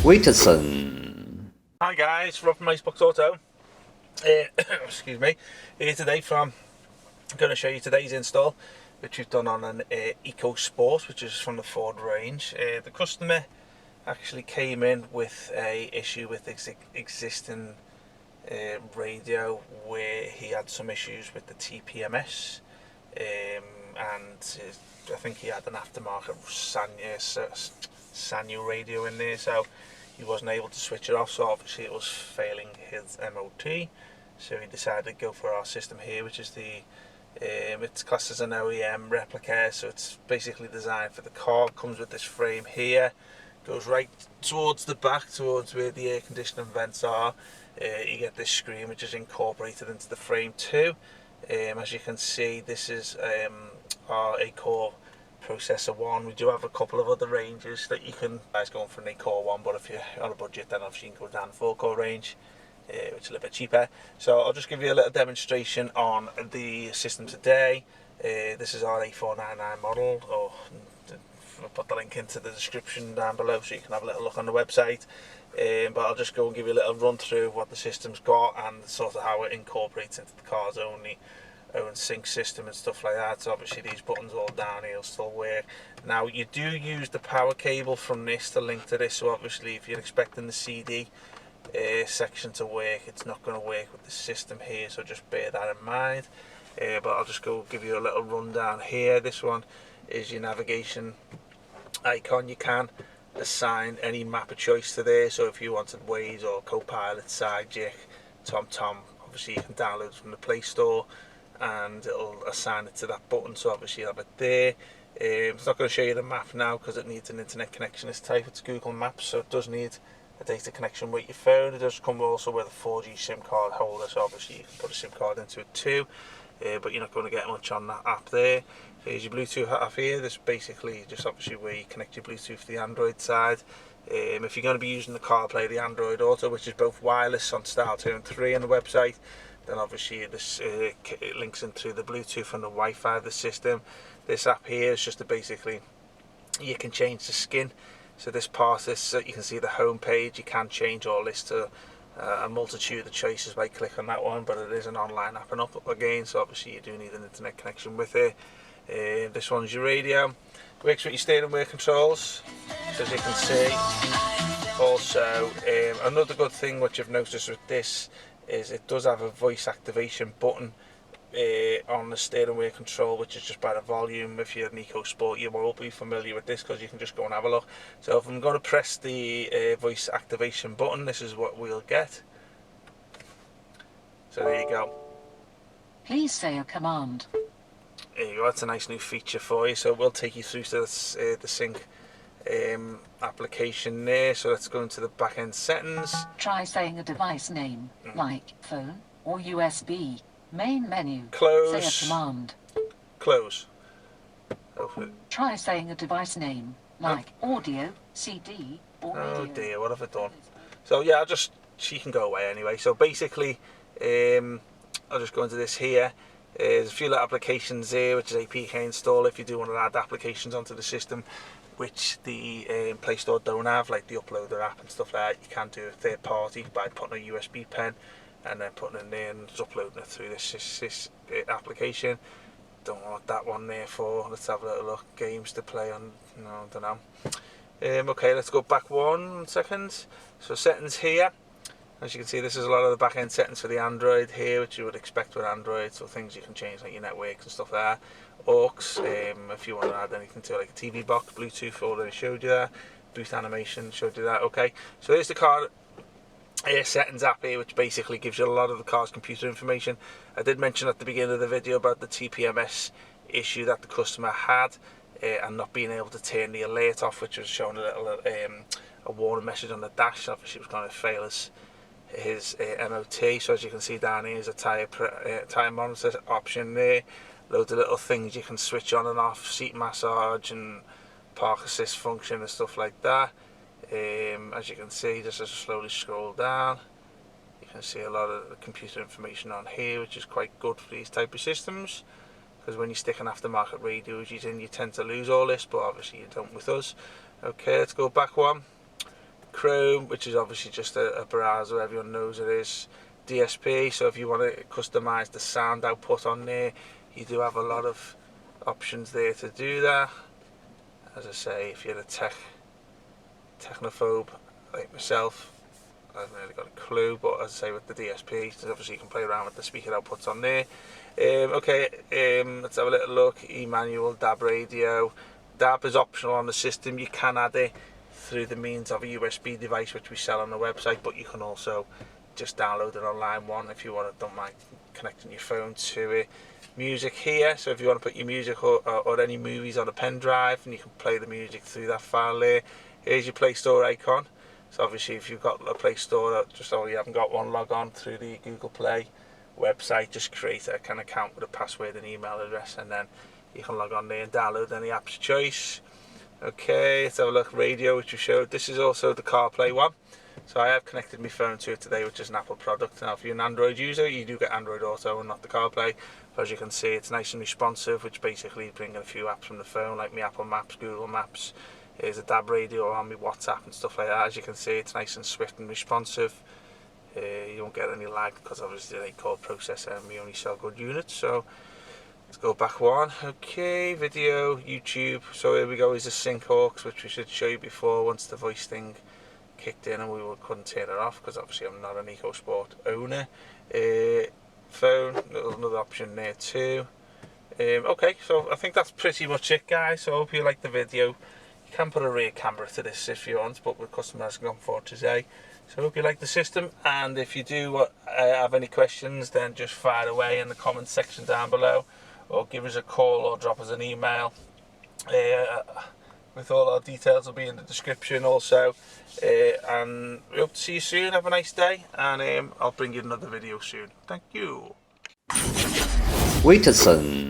WITSON. Hi guys, Rob from Icebox Auto. Excuse me. Here today I'm going to show you today's install, which we've done on an Ecosport, which is from the Ford range. The customer actually came in with a issue with existing radio, where he had some issues with the TPMS, and I think he had an aftermarket Sanyo radio in there, so he wasn't able to switch it off, so obviously it was failing his MOT. So he decided to go for our system here, which is it's classed as an OEM replica, so it's basically designed for the car. It comes with this frame here, goes right towards the back, towards where the air conditioning vents are. You get this screen which is incorporated into the frame too. As you can see, this is our A-Core processor one. We do have a couple of other ranges that you can going for an A-Core one, but if you're on a budget, then obviously you can go down the 4-core range, which is a little bit cheaper. So I'll just give you a little demonstration on the system today. This is our A499 model, or I'll put the link into the description down below so you can have a little look on the website. But I'll just go and give you a little run through of what the system's got and sort of how it incorporates into the car's own sync system and stuff like that. So obviously these buttons all down here will still work. Now you do use the power cable from this to link to this, so obviously if you're expecting the CD section to work, it's not going to work with the system here, so just bear that in mind. But I'll just go give you a little rundown here. This one is your navigation icon. You can assign any map of choice to there, so if you wanted Waze or Copilot, SideJick, TomTom, obviously you can download it from the Play Store and it'll assign it to that button, so obviously you have it there. It's not going to show you the map now because it needs an internet connection. This type, it's Google Maps, so it does need a data connection with your phone. It does come also with a 4G SIM card holder, so obviously you can put a SIM card into it too, but you're not going to get much on that app there. Here's your Bluetooth app here. This is basically just obviously where you connect your Bluetooth to the Android side. If you're going to be using the Carplay, the Android Auto, which is both wireless on Style 2 and 3 on the website, then obviously this it links into the Bluetooth and the Wi-Fi of the system. This app here is just basically, you can change the skin. So this part, you can see the home page. You can change all this to a multitude of choices by clicking on that one, but it is an online app and up again, so obviously you do need an internet connection with it. This one's your radio. Works with your steering wheel controls, as you can see. Also, another good thing which I've noticed with this is it does have a voice activation button on the steering wheel control, which is just by the volume. If you're an Ecosport, you won't be familiar with this because you can just go and have a look. So if I'm going to press the voice activation button, this is what we'll get. So there you go. Please say a command. There you go. That's a nice new feature for you. So we'll take you through to the sync application there. So let's go into the back end settings. Try saying a device name, like phone or USB. Main menu. Close. Say a command. Close. Try saying a device name, like audio, CD, or oh video. Dear, what have I done? So yeah, she can go away anyway. So basically, I'll just go into this here. There's a few little applications there, which is APK install if you do want to add applications onto the system, which the Play Store don't have, like the Uploader app and stuff like that. You can do a third party by putting a USB pen and then putting it in there and just uploading it through this application. Don't want that one there for. Let's have a little look. Games to play on. No, I don't know. Okay, let's go back 1 second. So settings here. As you can see, this is a lot of the back end settings for the Android here, which you would expect with Android. So things you can change like your networks and stuff like that. Aux, if you want to add anything to it, like a TV box, Bluetooth already showed you that. Boot animation showed you that. Okay, so here's the car settings app here, which basically gives you a lot of the car's computer information. I did mention at the beginning of the video about the TPMS issue that the customer had and not being able to turn the alert off, which was showing a little a warning message on the dash. Obviously it was going to fail his MOT. So as you can see down here is a tyre monitor option there. Loads of little things you can switch on and off, seat massage and park assist function and stuff like that. As you can see, just as I slowly scroll down, you can see a lot of the computer information on here, which is quite good for these type of systems, because when you stick an aftermarket radios in, you tend to lose all this, but obviously you don't with us. Okay, let's go back one. Chrome, which is obviously just a browser, everyone knows it is. DSP, so if you want to customize the sound output on there, you do have a lot of options there to do that. As I say, if you're a technophobe like myself, I haven't really got a clue, but as I say, with the DSP, obviously you can play around with the speaker outputs on there. Let's have a little look. E-manual, DAB radio. DAB is optional on the system. You can add it through the means of a USB device, which we sell on the website, but you can also just download an online one if you don't mind connecting your phone to it. Music here, so if you want to put your music or any movies on a pen drive, and you can play the music through that file there. Here's your Play Store icon. So obviously if you've got a Play Store, just so you haven't got one, log on through the Google Play website, just create a kind of account with a password and email address, and then you can log on there and download any apps of choice. Okay, let's have a look. Radio, which we showed. This is also the CarPlay one. So I have connected my phone to it today, which is an Apple product. Now if you're an Android user, you do get Android Auto and not the CarPlay. But as you can see, it's nice and responsive, which basically bringing a few apps from the phone, like my Apple Maps, Google Maps. Here's a DAB radio on my WhatsApp and stuff like that. As you can see, it's nice and swift and responsive. You won't get any lag because obviously they call processor and we only sell good units. So let's go back one. Okay, video, YouTube. So here we go, is the sync aux, which we should show you before once the voice thing kicked in, and we couldn't turn it off because obviously I'm not an Ecosport owner. Phone, another option there too. Okay, so I think that's pretty much it, guys. So I hope you like the video. You can put a rear camera to this if you want, but the customer has gone for today. So I hope you like the system, and if you do have any questions, then just fire away in the comment section down below, or give us a call or drop us an email. With all our details will be in the description also. And we hope to see you soon. Have a nice day, and I'll bring you another video soon. Thank you. WITSON